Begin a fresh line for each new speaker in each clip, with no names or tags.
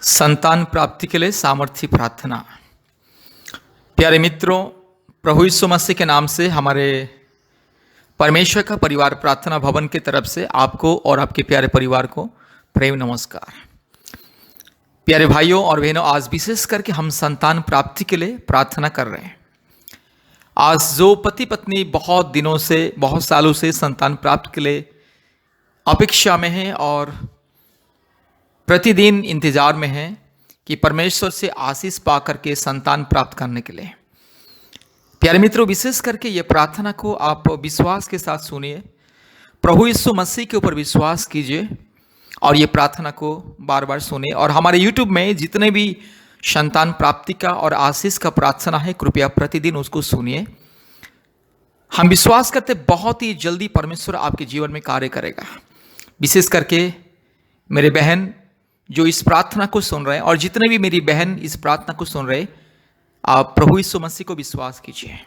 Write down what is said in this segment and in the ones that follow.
संतान प्राप्ति के लिए सामर्थ्य प्रार्थना। प्यारे मित्रों, प्रभु यीशु मसीह के नाम से हमारे परमेश्वर का परिवार प्रार्थना भवन की तरफ से आपको और आपके प्यारे परिवार को प्रेम नमस्कार। प्यारे भाइयों और बहनों, आज विशेष करके हम संतान प्राप्ति के लिए प्रार्थना कर रहे हैं। आज जो पति पत्नी बहुत दिनों से, बहुत सालों से संतान प्राप्त के लिए अपेक्षा में हैं और प्रतिदिन इंतजार में हैं कि परमेश्वर से आशीष पा करके संतान प्राप्त करने के लिए, प्यारे मित्रों, विशेष करके ये प्रार्थना को आप विश्वास के साथ सुनिए। प्रभु यीशु मसीह के ऊपर विश्वास कीजिए और ये प्रार्थना को बार बार सुनिए। और हमारे YouTube में जितने भी संतान प्राप्ति का और आशीष का प्रार्थना है, कृपया प्रतिदिन उसको सुनिए। हम विश्वास करते बहुत ही जल्दी परमेश्वर आपके जीवन में कार्य करेगा। विशेष करके मेरे बहन जो इस प्रार्थना को सुन रहे हैं और जितने भी मेरी बहन इस प्रार्थना को सुन रहे, आप प्रभु यीशु मसीह को विश्वास कीजिए।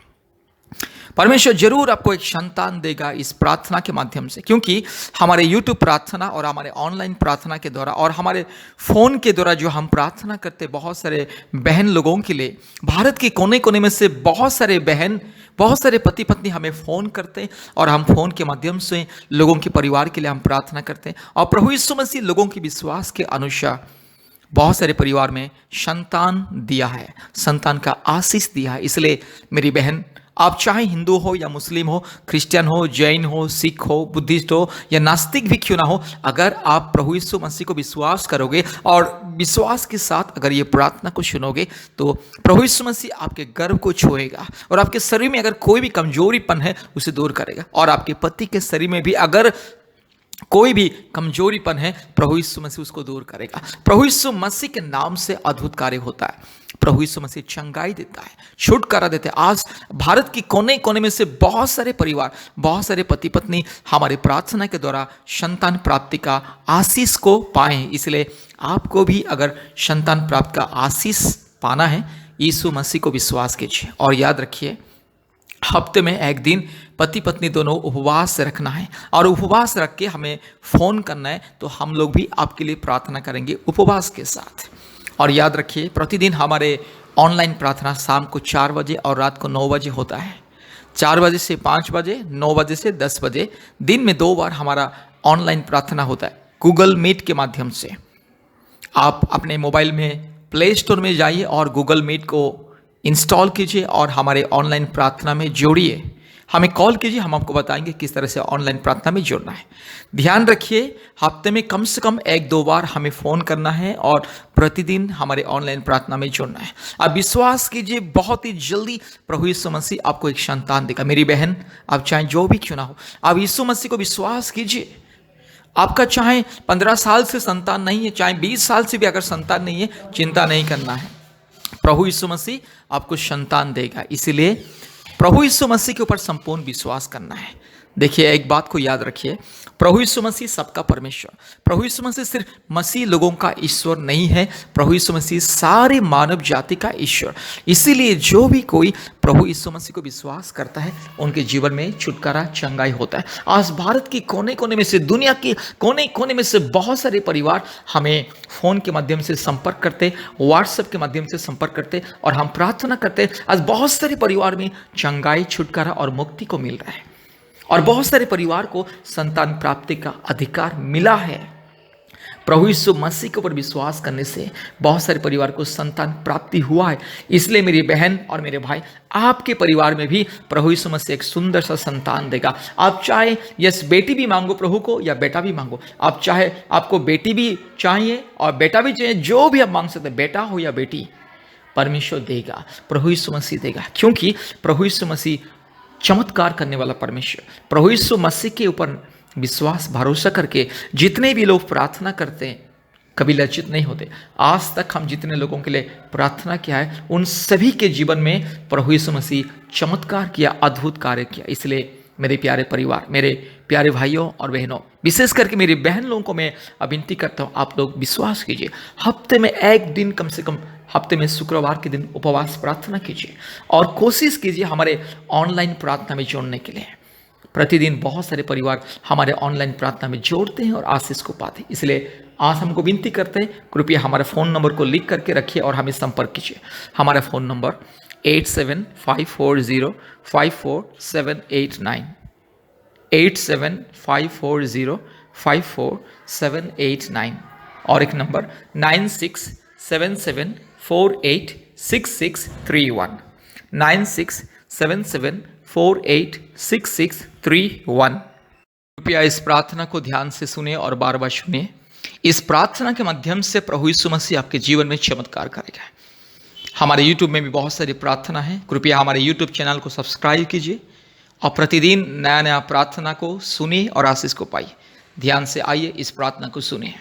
परमेश्वर जरूर आपको एक संतान देगा इस प्रार्थना के माध्यम से, क्योंकि हमारे YouTube प्रार्थना और हमारे ऑनलाइन प्रार्थना के द्वारा और हमारे फ़ोन के द्वारा जो हम प्रार्थना करते बहुत सारे बहन लोगों के लिए, भारत के कोने कोने में से बहुत सारे बहन, बहुत सारे पति पत्नी हमें फ़ोन करते हैं और हम फ़ोन के माध्यम से लोगों के परिवार के लिए हम प्रार्थना करते हैं। और प्रभु यीशु मसीह लोगों के विश्वास के अनुसार बहुत सारे परिवार में संतान दिया है, संतान का आशीष दिया है। इसलिए मेरी बहन, आप चाहे हिंदू हो या मुस्लिम हो, क्रिश्चियन हो, जैन हो, सिख हो, बुद्धिस्ट हो या नास्तिक भी क्यों ना हो, अगर आप प्रभु यीशु मसीह को विश्वास करोगे और विश्वास के साथ अगर ये प्रार्थना को सुनोगे, तो प्रभु यीशु मसीह आपके गर्भ को छुएगा और आपके शरीर में अगर कोई भी कमजोरीपन है उसे दूर करेगा। और आपके पति के शरीर में भी अगर कोई भी कमजोरीपन है, प्रभु यीशु मसीह उसको दूर करेगा। प्रभु यीशु मसीह के नाम से अद्भुत कार्य होता है। प्रभु यीशु मसीह चंगाई देता है, छुटकारा देते हैं। आज भारत की कोने कोने में से बहुत सारे परिवार, बहुत सारे पति पत्नी हमारे प्रार्थना के द्वारा संतान प्राप्ति का आशीष को पाए। इसलिए आपको भी अगर संतान प्राप्त का आशीष पाना है, यीशु मसीह को विश्वास कीजिए। और याद रखिए, हफ्ते में एक दिन पति पत्नी दोनों उपवास रखना है और उपवास रख के हमें फ़ोन करना है, तो हम लोग भी आपके लिए प्रार्थना करेंगे उपवास के साथ। और याद रखिए, प्रतिदिन हमारे ऑनलाइन प्रार्थना शाम को 4 बजे और रात को 9 बजे होता है। 4 बजे से 5 बजे, 9 बजे से 10 बजे, दिन में 2 बार हमारा ऑनलाइन प्रार्थना होता है गूगल मीट के माध्यम से। आप अपने मोबाइल में प्ले स्टोर में जाइए और गूगल मीट को इंस्टॉल कीजिए और हमारे ऑनलाइन प्रार्थना में जोड़िए। हमें कॉल कीजिए, हम आपको बताएंगे किस तरह से ऑनलाइन प्रार्थना में जुड़ना है। ध्यान रखिए, हफ्ते में कम से कम 1-2 बार हमें फ़ोन करना है और प्रतिदिन हमारे ऑनलाइन प्रार्थना में जुड़ना है। आप विश्वास कीजिए, बहुत ही जल्दी प्रभु यीशु मसीह आपको एक संतान देगा। मेरी बहन, आप चाहे जो भी क्यों ना हो, आप यीशु मसीह को विश्वास कीजिए। आपका चाहे 15 साल से संतान नहीं है, चाहे 20 साल से भी अगर संतान नहीं है, चिंता नहीं करना है, प्रभु यीशु मसीह आपको संतान देगा। इसीलिए प्रभु यीशु मसीह के ऊपर संपूर्ण विश्वास करना है। देखिए, एक बात को याद रखिए, प्रभु यीशु मसीह सबका परमेश्वर, प्रभु यीशु मसीह सिर्फ मसीह लोगों का ईश्वर नहीं है, प्रभु यीशु मसीह सारे मानव जाति का ईश्वर। इसीलिए जो भी कोई प्रभु यीशु मसीह को विश्वास करता है, उनके जीवन में छुटकारा, चंगाई होता है। आज भारत के कोने कोने में से, दुनिया के कोने कोने में से बहुत सारे परिवार हमें फ़ोन के माध्यम से संपर्क करते, व्हाट्सएप के माध्यम से संपर्क करते और हम प्रार्थना करते। आज बहुत सारे परिवार में चंगाई, छुटकारा और मुक्ति को मिल रहा है और बहुत सारे परिवार को संतान प्राप्ति का अधिकार मिला है। प्रभु यीशु मसीह के ऊपर विश्वास करने से बहुत सारे परिवार को संतान प्राप्ति हुआ है। इसलिए मेरी बहन और मेरे भाई, आपके परिवार में भी प्रभु यीशु मसीह एक सुंदर सा संतान देगा। आप चाहे यस बेटी भी मांगो प्रभु को या बेटा भी मांगो, आप चाहे आपको बेटी भी चाहिए और बेटा भी चाहिए, जो भी आप मांग सकते हैं, बेटा हो या बेटी, परमेश्वर देगा, प्रभु यीशु मसीह देगा। क्योंकि प्रभु यीशु मसीह चमत्कार करने वाला परमेश्वर। प्रभु यीशु मसीह के ऊपर विश्वास, भरोसा करके जितने भी लोग प्रार्थना करते हैं, कभी लज्जित नहीं होते। आज तक हम जितने लोगों के लिए प्रार्थना किया है, उन सभी के जीवन में प्रभु यीशु मसीह चमत्कार किया, अद्भुत कार्य किया। इसलिए मेरे प्यारे परिवार, मेरे प्यारे भाइयों और बहनों, विशेष करके मेरी बहन लोगों को मैं विनती करता हूँ, आप लोग विश्वास कीजिए। हफ्ते में एक दिन, कम से कम हफ्ते में शुक्रवार के दिन उपवास प्रार्थना कीजिए और कोशिश कीजिए हमारे ऑनलाइन प्रार्थना में जोड़ने के लिए। प्रतिदिन बहुत सारे परिवार हमारे ऑनलाइन प्रार्थना में जोड़ते हैं और आशीष को पाते हैं। इसलिए आज हमको विनती करते हैं, कृपया हमारे फ़ोन नंबर को लिख करके रखिए और हमें संपर्क कीजिए। हमारा फ़ोन नंबर 8754054789, 8754054789, और एक नंबर 9677486631, 9677486631। कृपया इस प्रार्थना को ध्यान से सुने और बार बार सुनिए। इस प्रार्थना के माध्यम से प्रभु यीशु मसीह आपके जीवन में चमत्कार करेगा। हमारे YouTube में भी बहुत सारी प्रार्थना है, कृपया हमारे YouTube चैनल को सब्सक्राइब कीजिए और प्रतिदिन नया नया प्रार्थना को सुनिए और आशीष को पाइए। ध्यान से आइए, इस प्रार्थना को सुनिए।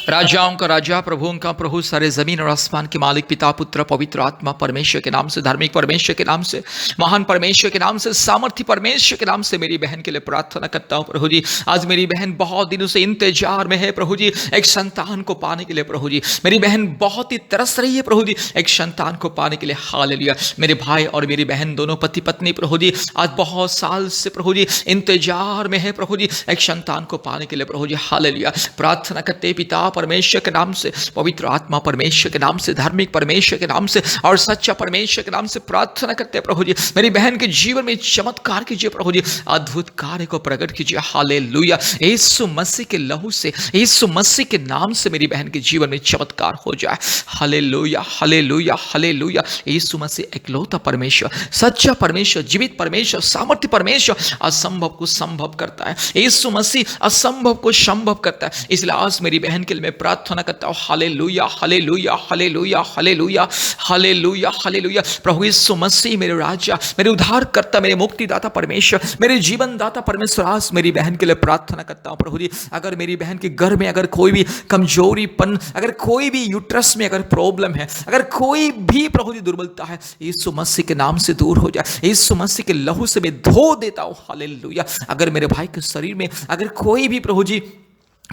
राजाओं का राजा, प्रभुओं का प्रभु, सारे जमीन और आसमान के मालिक, पिता पुत्र पवित्र आत्मा परमेश्वर के नाम से, धार्मिक परमेश्वर के नाम से, महान परमेश्वर के नाम से, सामर्थ्य परमेश्वर के नाम से मेरी बहन के लिए प्रार्थना करता हूं प्रभु जी। आज मेरी बहन बहुत दिनों से इंतजार में है प्रभु जी, एक संतान को पाने के लिए प्रभु जी। मेरी बहन बहुत ही तरस रही है प्रभु जी एक संतान को पाने के लिए। हालेलुया। मेरे भाई और मेरी बहन दोनों पति पत्नी प्रभु जी आज बहुत साल से प्रभु जी इंतजार में है प्रभु जी एक संतान को पाने के लिए प्रभु जी। हालेलुया। प्रार्थना करते पिता परमेश्वर के नाम से, पवित्र आत्मा परमेश्वर के नाम से, धार्मिक परमेश्वर के नाम से और सच्चा परमेश्वर के नाम से प्रार्थना करते हैं प्रभु जी। मेरी बहन के जीवन में चमत्कार कीजिए प्रभु जी, अद्भुत कार्य को प्रकट कीजिए। हालेलुया। यीशु मसीह के लहू से, यीशु मसीह के नाम से मेरी बहन के जीवन में चमत्कार हो जाए। Hallelujah, hallelujah, hallelujah. Yeshu Masih इकलौता परमेश्वर, सच्चा परमेश्वर, जीवित परमेश्वर, सामर्थ्य परमेश्वर, असंभव को संभव करता है। यीशु मसीह असंभव को संभव करता है। इसलिए आज मेरी बहन के लिए मैं प्रार्थना करता हूं। Hallelujah, hallelujah, hallelujah, hallelujah, hallelujah, hallelujah. प्रभु यीशु मसीह मेरे राजा, मेरे उद्धारकर्ता, मेरे मुक्तिदाता परमेश्वर, मेरे जीवन दाता परमेश्वर, आज मेरी बहन के लिए प्रार्थना करता हूं प्रभु जी। अगर मेरी बहन के घर में अगर कोई भी कमजोरीपन, अगर कोई भी यूट्रस में अगर प्रॉब्लम है, अगर कोई भी प्रभु जी दुर्बलता है, यीशु मसीह के नाम से दूर हो जाए। यीशु मसीह के लहू से मैं धो देता हूं। हालेलुया। अगर मेरे भाई के शरीर में अगर कोई भी प्रभु जी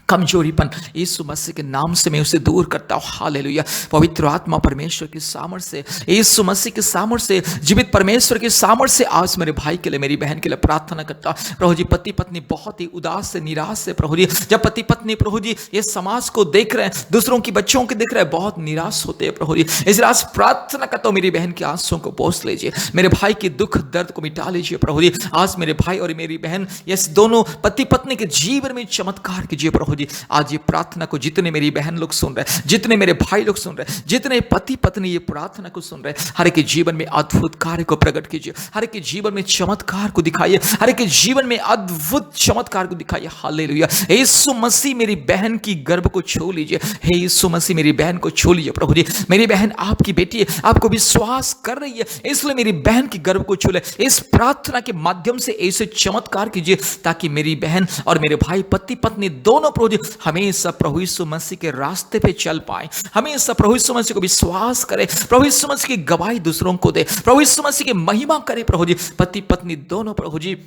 कमजोरीपन, यीशु मसीह के नाम से मैं उसे दूर करता हूं। हालेलुया। पवित्र आत्मा परमेश्वर की सामर्थ्य से, यीशु मसीह की सामर्थ्य से, जीवित परमेश्वर की सामर्थ्य से आज मेरे भाई के लिए, मेरी बहन के लिए प्रार्थना करता हूं प्रभु जी। पति पत्नी बहुत ही उदास से, निराश से प्रभु जी, जब पति पत्नी प्रभु जी ये समाज को देख रहे हैं, दूसरों की बच्चों को देख रहे हैं, बहुत निराश होते हैं प्रभु जी। इसलिए आज प्रार्थना करता हूं मेरी बहन के आंसुओं को पोंछ लीजिए, मेरे भाई के दुख दर्द को मिटा लीजिए प्रभु जी। आज मेरे भाई और मेरी बहन, ये दोनों पति पत्नी के जीवन में चमत्कार कीजिए प्रभु जी। आज ये प्रार्थना को जितने मेरी बहन लोग सुन रहे हैं, जितने मेरे भाई लोग सुन रहे हैं, जितने पति पत्नी ये प्रार्थना को सुन रहे हैं, हर एक के जीवन में अद्भुत कार्य को प्रकट कीजिए, हर एक के जीवन में चमत्कार को दिखाइए, हर एक के जीवन में अद्भुत चमत्कार को दिखाइए। हालेलुया। यीशु मसीह मेरी बहन की गर्भ को छू लीजिए। हे यीशु मसीह मेरी बहन को छू लीजिए प्रभु जी। मेरी बहन आपकी बेटी है, आपको विश्वास कर रही है, इसलिए मेरी बहन की गर्भ को छू ले। इस प्रार्थना के माध्यम से ऐसे चमत्कार कीजिए ताकि मेरी बहन और मेरे भाई, पति पत्नी दोनों प्रभु जी हमेशा प्रभु यीशु मसीह के रास्ते पे चल पाए, हमेशा प्रभु यीशु मसीह को विश्वास करे, प्रभु यीशु मसीह की गवाही दूसरों को दे, प्रभु यीशु मसीह की महिमा करे प्रभु जी। पति पत्नी दोनों प्रभु जी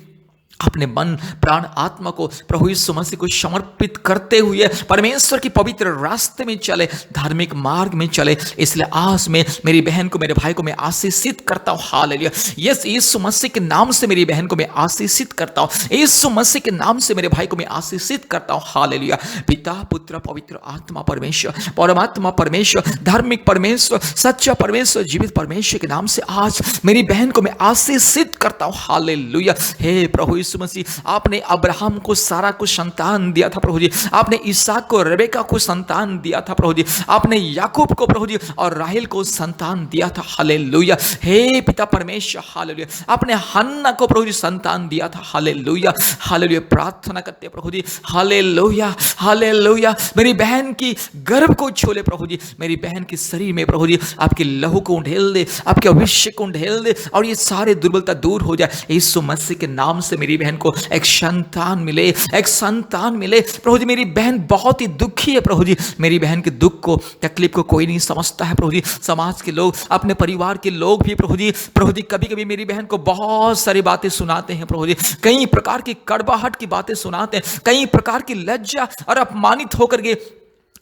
अपने मन प्राण आत्मा को प्रभु यीशु मसीह को समर्पित करते हुए परमेश्वर की पवित्र रास्ते में चले, धार्मिक मार्ग में चले। इसलिए आज मैं मेरी बहन को, मेरे भाई को मैं आशीषित करता हूं। हालेलुया। यस, यीशु मसीह के नाम से मेरी बहन को मैं आशीषित करता हूं। यीशु मसीह के नाम से मेरे भाई को मैं आशीषित करता हूं। हालेलुया। पिता पुत्र पवित्र आत्मा परमेश्वर, परमात्मा परमेश्वर, धार्मिक परमेश्वर, सच्चा परमेश्वर, जीवित परमेश्वर के नाम से आज मेरी बहन को मैं आशीषित करता हूं। हालेलुया। हे प्रभु यीशु मसीह, आपने अब्राहम को, सारा को संतान दिया था प्रभु जी, आपने इसहाक को, रेबेका को संतान दिया था प्रभु जी, आपने याकूब को प्रभु जी और राहेल को संतान दिया था। हालेलुया। हे पिता परमेश्वर, हालेलुया। आपने हन्ना को प्रभु जी संतान दिया था। Hallelujah, hallelujah. प्रार्थना करते हैं प्रभु जी। Hallelujah, hallelujah. मेरी बहन की गर्भ को छोले प्रभु जी, मेरी बहन के शरीर में प्रभु जी आपके लहू को ढेल दे, आपके अभिषेक को ढेल दे और ये सारे दुर्बलता दूर हो जाए। यीशु मसीह के नाम से मेरी बहन को एक संतान मिले, एक संतान मिले प्रभु जी। मेरी बहन बहुत ही दुखी है प्रभु जी, मेरी बहन के दुख को, तकलीफ को कोई नहीं समझता है प्रभु जी। समाज के लोग, अपने परिवार के लोग भी प्रभु जी कभी कभी मेरी बहन को बहुत सारी बातें सुनाते हैं प्रभु जी, कई प्रकार की कड़वाहट की बातें सुनाते हैं, कई प्रकार की लज्जा और अपमानित होकर के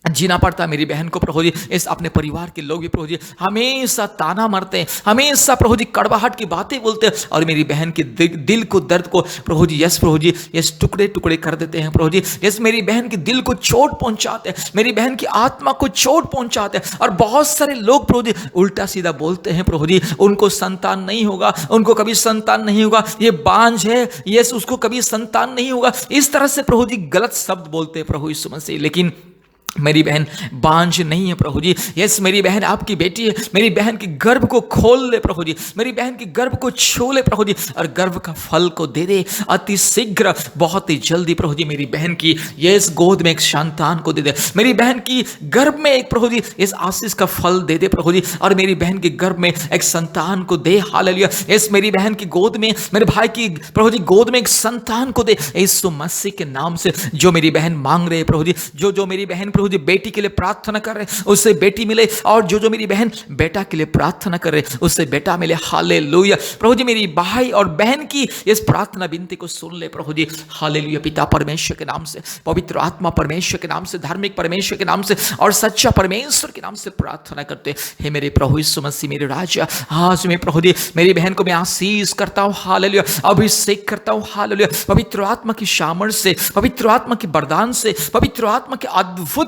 जीना पड़ता है मेरी बहन को प्रभु जी। इस अपने परिवार के लोग भी प्रभु जी हमेशा ताना मारते हैं, हमेशा प्रभु जी कड़वाहट की बातें बोलते हैं और मेरी बहन के दिल को, दर्द को प्रभु जी यस प्रभु जी यस टुकड़े टुकड़े कर देते हैं प्रभु जी। यस मेरी बहन के दिल को चोट पहुंचाते हैं, मेरी बहन की आत्मा को चोट पहुंचाते हैं। और बहुत सारे लोग प्रभु जी उल्टा सीधा बोलते हैं प्रभु जी, उनको संतान नहीं होगा, उनको कभी संतान नहीं होगा, ये बांझ है, यस उसको कभी संतान नहीं होगा, इस तरह से प्रभु जी गलत शब्द बोलते हैं प्रभु यीशु मसीह। लेकिन मेरी बहन बांझ नहीं है प्रभु जी। यस मेरी बहन आपकी बेटी है, मेरी बहन की गर्भ को खोल ले प्रभु जी, मेरी बहन की गर्भ को छू ले प्रभु जी और गर्भ का फल को दे दे अति शीघ्र, बहुत ही जल्दी प्रभु जी। मेरी बहन की यस गोद में एक संतान को दे दे, मेरी बहन की गर्भ में एक प्रभु जी इस आशीष का फल दे दे प्रभु जी और मेरी बहन की गर्भ में एक संतान को दे। हालेलुया। यस मेरी बहन की गोद में, मेरे भाई की प्रभु जी गोद में एक संतान को दे यीशु मसीह के नाम से। जो मेरी बहन मांग रहे प्रभु जी, जो मेरी बहन प्रभु जी बेटी के लिए प्रार्थना कर रहे उससे बेटी मिले, और जो मेरी बहन बेटा के लिए प्रार्थना कर रहे उससे बेटा मिले। हालेलुया। प्रभु जी मेरी भाई और बहन की इस प्रार्थना विनती को सुन ले प्रभु जी। हालेलुया। पिता परमेश्वर के नाम से, पवित्र आत्मा परमेश्वर के नाम से, धार्मिक परमेश्वर के नाम से और सच्चा परमेश्वर के नाम से प्रार्थना करते हे मेरे प्रभु यीशु मसीह मेरे राजा। आज मैं प्रभु जी मेरी बहन को मैं आशीष करता हूं। हालेलुया। अभिषेक करता हूं। हालेलुया। पवित्र आत्मा की सामर्थ्य से, पवित्र आत्मा के वरदान से, पवित्र आत्मा के अद्भुत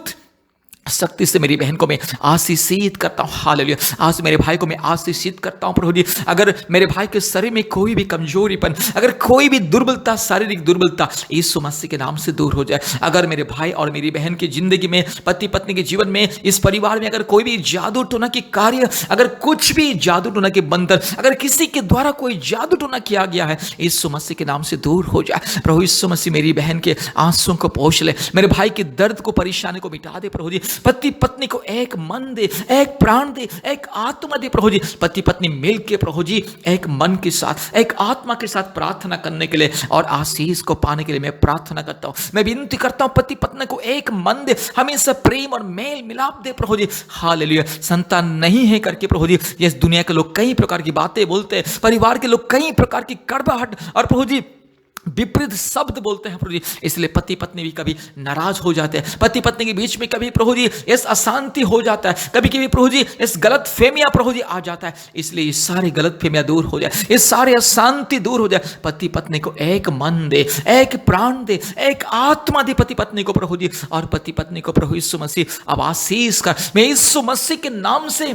शक्ति से मेरी बहन को मैं आशीषित करता हूं। हालेलुया। आज मेरे भाई को मैं आशीषित करता हूं प्रभु जी। अगर मेरे भाई के शरीर में कोई भी कमजोरीपन, अगर कोई भी दुर्बलता, शारीरिक दुर्बलता यीशु मसीह के नाम से दूर हो जाए। अगर मेरे भाई और मेरी बहन की जिंदगी में, पति पत्नी के जीवन में, इस परिवार में अगर कोई भी जादू टोना की कार्य, अगर कुछ भी जादू टोना के बंधन, अगर किसी के द्वारा कोई जादू टोना किया गया है यीशु मसीह के नाम से दूर हो जाए। प्रभु यीशु मसीह मेरी बहन के आंसुओं को पोंछ ले, मेरे भाई के दर्द को, परेशानी को मिटा दे प्रभु जी। पति पत्नी को एक मन दे, एक प्राण दे, एक आत्मा दे प्रभु जी। पति पत्नी मिलके प्रभु जी एक मन के साथ, एक आत्मा के साथ प्रार्थना करने के लिए और आशीष को पाने के लिए मैं प्रार्थना करता हूं। मैं विनती करता हूं पति पत्नी को एक मन दे, हमेशा प्रेम और मेल मिलाप दे प्रभु जी। हालेलुया। संतान नहीं है करके प्रभु जी इस दुनिया के लोग कई प्रकार की बातें बोलते हैं, परिवार के लोग कई प्रकार की कड़वाहट और प्रभु जी विपरीत शब्द बोलते हैं प्रभु जी। इसलिए पति पत्नी भी कभी नाराज हो जाते हैं, पति पत्नी के बीच में कभी प्रभु जी इस अशांति हो जाता है, कभी कभी प्रभु जी इस गलत फेमिया प्रभु जी आ जाता है। इसलिए ये सारे गलत फेमिया दूर हो जाए, ये सारे अशांति दूर हो जाए। पति पत्नी को एक मन दे, एक प्राण दे, एक आत्मा दे पति पत्नी को प्रभु जी। और पति पत्नी को प्रभु यीशु मसीह अब आशीष कर, मैं यीशु मसीह के नाम से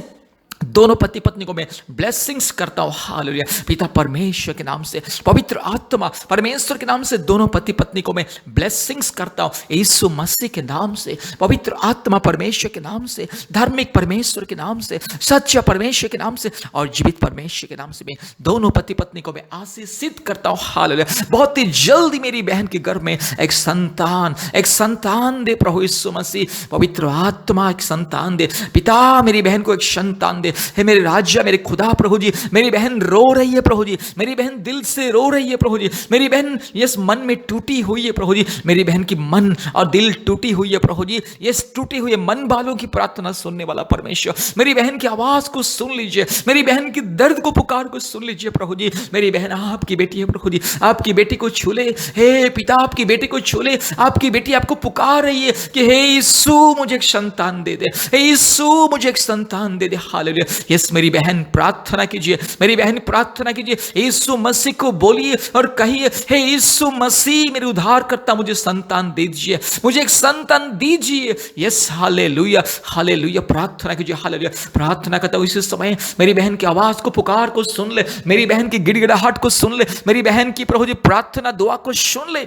दोनों पति पत्नी को मैं ब्लेसिंग्स करता हूं। हालेलुया। पिता परमेश्वर के नाम से, पवित्र आत्मा परमेश्वर के नाम से दोनों पति पत्नी को मैं ब्लेसिंग्स करता हूं यीशु मसीह के नाम से, पवित्र आत्मा परमेश्वर के नाम से, धार्मिक परमेश्वर के नाम से, सच्चा परमेश्वर के नाम से और जीवित परमेश्वर के नाम से मैं दोनों पति पत्नी को मैं आशीषित करता हूं। हालेलुया। बहुत ही जल्दी मेरी बहन के गर्भ में एक संतान दे प्रभु यीशु मसीह। पवित्र आत्मा एक संतान दे। पिता मेरी बहन को एक संतान दे। हे मेरे राजा, मेरे खुदा प्रभु जी, मेरी बहन रो रही है प्रभु जी, मेरी बहन दिल से रो रही है प्रभु जी, मेरी बहन यस मन में टूटी हुई है प्रभु जी, मेरी बहन की मन और दिल टूटी हुई है प्रभु जी। यस टूटी हुई मन वालों की प्रार्थना सुनने वाला परमेश्वर, मेरी बहन की आवाज को सुन लीजिए, मेरी बहन की दर्द को, पुकार को सुन लीजिए प्रभु जी। मेरी बहन आपकी बेटी है प्रभु जी, आपकी बेटी को छू ले। हे पिता, आपकी बेटी को छू ले। आपकी बेटी आपको पुकार रही है कि हे यीशु मुझे एक संतान दे दे, हे यीशु मुझे एक संतान दे दे। हालेलुया। यस मेरी बहन प्रार्थना कीजिए, मेरी बहन प्रार्थना कीजिए, यीशु मसीह को बोलिए और कहिए हे यीशु मसीह मेरे उद्धारकर्ता, मुझे संतान दीजिए, मुझे एक संतान दीजिए। Yes hallelujah, hallelujah. प्रार्थना कीजिए। हालेलुया। प्रार्थना करता हूं इसी समय मेरी बहन की आवाज को, पुकार को सुन ले, मेरी बहन की गिड़गिड़ाहट को सुन ले, मेरी बहन की प्रभु जी प्रार्थना दुआ को सुन ले,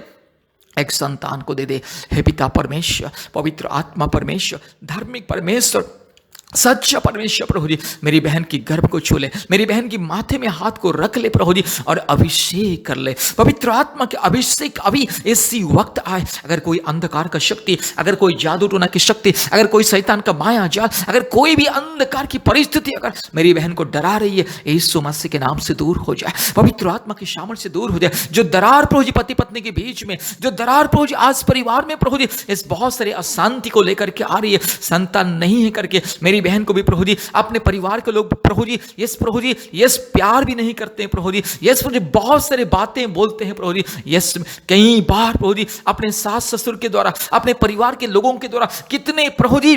एक संतान को दे दे। हे पिता परमेश्वर, पवित्र आत्मा परमेश्वर, धार्मिक परमेश्वर, सच्चा परमेश्वर प्रभु जी, मेरी बहन की गर्भ को छू ले, मेरी बहन की माथे में हाथ को रख ले प्रभु जी और अभिषेक कर ले। पवित्र आत्मा के अभिषेक अभी इसी वक्त आए। अगर कोई अंधकार का शक्ति, अगर कोई जादू टोना की शक्ति, अगर कोई शैतान का माया जाल, अगर कोई भी अंधकार की परिस्थिति अगर मेरी बहन को डरा रही है, यीशु मसीह के नाम से दूर हो जाए, पवित्र आत्मा की सामर्थ्य से दूर हो जाए। जो दरार प्रभु जी पति पत्नी के बीच में, जो दरार प्रभु जी आज परिवार में प्रभु जी इस बहुत सारे अशांति को लेकर के आ रही है, संतान नहीं है करके मेरी मेरी बहन को भी प्रभु जी, अपने परिवार के लोग प्रभु जी, प्रभु जी, प्यार भी नहीं करते हैं प्रभु जी, प्रभु जी, बहुत सारे बातें बोलते हैं प्रभु जी, कई बार प्रभु जी अपने सास ससुर के द्वारा, अपने परिवार के लोगों के द्वारा कितने प्रभु जी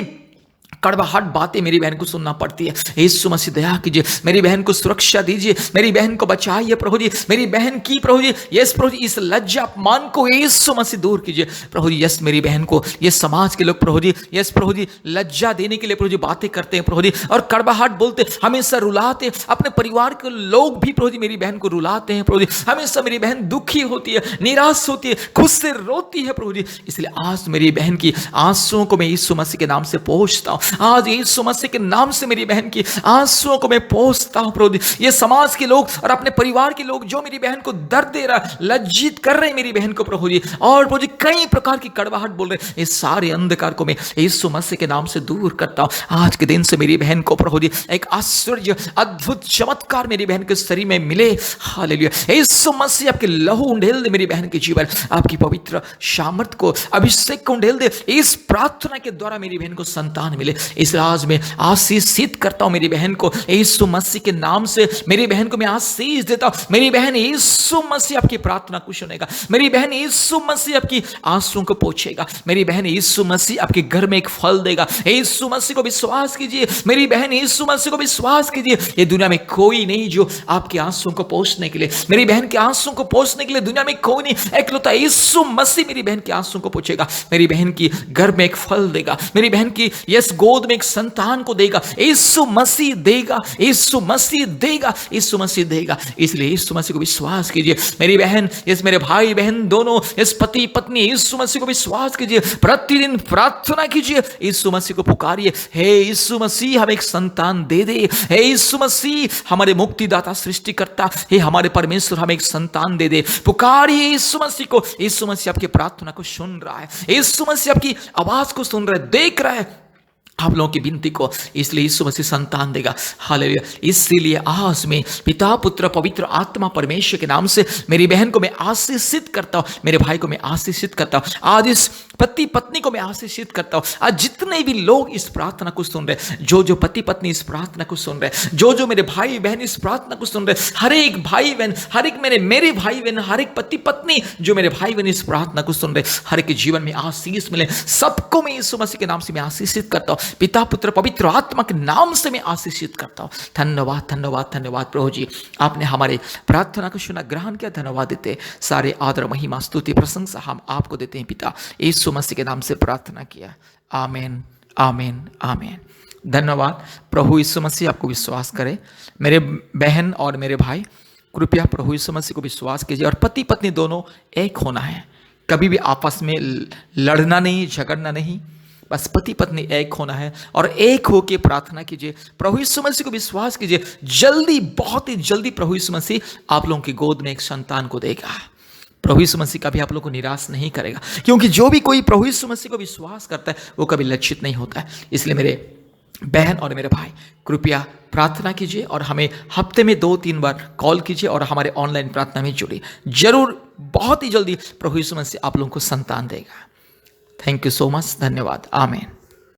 कड़वाहट बातें मेरी बहन को सुनना पड़ती है। यीशु मसीह दया कीजिए, मेरी बहन को सुरक्षा दीजिए, मेरी बहन को बचाइए प्रभु जी, मेरी बहन की प्रभु जी, प्रभु जी, इस लज्जा अपमान को यीशु मसीह दूर कीजिए प्रभु जी। मेरी बहन को ये समाज के लोग प्रभु जी, प्रभु जी, लज्जा देने के लिए प्रभु जी बातें करते हैं प्रभु जी, और कड़वाहट बोलते, हमेशा रुलाते, अपने परिवार के लोग भी प्रभु जी मेरी बहन को रुलाते हैं प्रभु जी, हमेशा मेरी बहन दुखी होती है, निराश होती है, खुद से रोती है प्रभु जी। इसलिए आज मेरी बहन की आंसुओं को मैं यीशु मसीह के नाम से पोंछता हूं। आज यीशु मसीह के नाम से मेरी बहन की आंसुओं को मैं पोंछता हूं प्रभु जी। ये समाज के लोग और अपने परिवार के लोग जो मेरी बहन को दर्द दे रहा है, लज्जित कर रहे हैं मेरी बहन को प्रभु जी, और प्रभु जी कई प्रकार की कड़वाहट बोल रहे हैं, इस सारे अंधकार को मैं यीशु मसीह के नाम से दूर करता हूं। आज के दिन से मेरी बहन को प्रभु जी एक आश्चर्य, अद्भुत चमत्कार मेरी बहन के शरीर में मिले। हालेलुया। यीशु मसीह आपके लहू उंडेल दे मेरी बहन के जीवन, आपकी पवित्र सामर्थ को, अभिषेक को उंडेल दे। इस प्रार्थना के द्वारा मेरी बहन को संतान मिले। इस राज में आशीषित करता हूं मेरी बहन को यीशु मसीह के नाम से। मेरी बहन को मैं आशीष देता हूं। मेरी बहन यीशु मसीह आपकी प्रार्थना को सुनेगा। मेरी बहन यीशु मसीह आपकी आंसुओं को पोंछेगा। मेरी बहन यीशु मसीह आपके घर में एक फल देगा। यीशु मसीह को विश्वास कीजिए मेरी बहन, यीशु मसीह को विश्वास कीजिए। ये दुनिया में कोई नहीं जो आपके आंसुओं को पोंछने के लिए, मेरी बहन के आंसुओं को पोंछने के लिए दुनिया में कोई नहीं, एकलौता यीशु मसीह मेरी बहन के आंसुओं को पोंछेगा। मेरी बहन की घर में एक फल देगा। मेरी बहन की गोद में एक संतान को देगा। यीशु मसीह देगा, यीशु मसीह देगा, यीशु मसीह देगा। इसलिए यीशु मसीह को विश्वास कीजिए मेरी बहन, मेरे भाई बहन दोनों, पति पत्नी, यीशु मसीह को विश्वास कीजिए। प्रतिदिन प्रार्थना कीजिए, यीशु मसीह को पुकारिए, हे यीशु मसीह हमें एक संतान दे दे। हे यीशु मसीह हमारे मुक्तिदाता सृष्टिकर्ता, हे हमारे परमेश्वर हमें एक संतान दे दे। पुकारिए यीशु मसीह को। यीशु मसीह आपकी प्रार्थना को सुन रहा है। यीशु मसीह आपकी आवाज को सुन रहा है, देख रहा है आप लोगों की विनती को। इसलिए यीशु मसीह संतान देगा। हालेलुया। इसीलिए आज मैं पिता पुत्र पवित्र आत्मा परमेश्वर के नाम से मेरी बहन को मैं आशीषित करता हूं, मेरे भाई को मैं आशीषित करता हूं, आज इस पति पत्नी को मैं आशीषित करता हूं। आज जितने भी लोग इस प्रार्थना को सुन रहे, जो पति पत्नी इस प्रार्थना को सुन रहे, जो मेरे भाई बहन इस प्रार्थना को सुन रहे, हर एक भाई बहन, हर एक मेरे भाई बहन, हर एक पति पत्नी जो मेरे भाई बहन इस प्रार्थना को सुन रहे, हर एक के जीवन में आशीष मिले। सबको मैं यीशु मसीह के नाम से मैं आशीषित करता हूं। पिता पुत्र पवित्र आत्मा के नाम से मैं आशीषित करता हूं। धन्यवाद धन्यवाद धन्यवाद प्रभु जी, आपने हमारे प्रार्थना को सुना, ग्रहण किया। धन्यवाद देते, सारे आदर महिमा स्तुति प्रशंसा हम आपको देते हैं पिता। यीशु मसीह के नाम से प्रार्थना किया। आमीन आमीन आमीन। धन्यवाद। प्रभु यीशु मसीह आपको विश्वास करे। मेरे बहन और मेरे भाई, कृपया प्रभु यीशु मसीह को विश्वास कीजिए और पति पत्नी दोनों एक होना है। कभी भी आपस में लड़ना नहीं, झगड़ना नहीं, बस पति पत्नी एक होना है और एक होकर प्रार्थना कीजिए। प्रभु यीशु मसीह को विश्वास कीजिए, जल्दी, बहुत ही जल्दी प्रभु यीशु मसीह आप लोगों की गोद में एक संतान को देगा। प्रभु यीशु मसीह कभी आप लोगों को निराश नहीं करेगा, क्योंकि जो भी कोई प्रभु यीशु मसीह को विश्वास करता है वो कभी लज्जित नहीं होता है। इसलिए मेरे बहन और मेरे भाई, कृपया प्रार्थना कीजिए और हमें हफ्ते में 2-3 बार कॉल कीजिए और हमारे ऑनलाइन प्रार्थना में जुड़िए। जरूर बहुत ही जल्दी प्रभु यीशु मसीह आप लोगों को संतान देगा। Thank you so much. धन्यवाद। आमीन।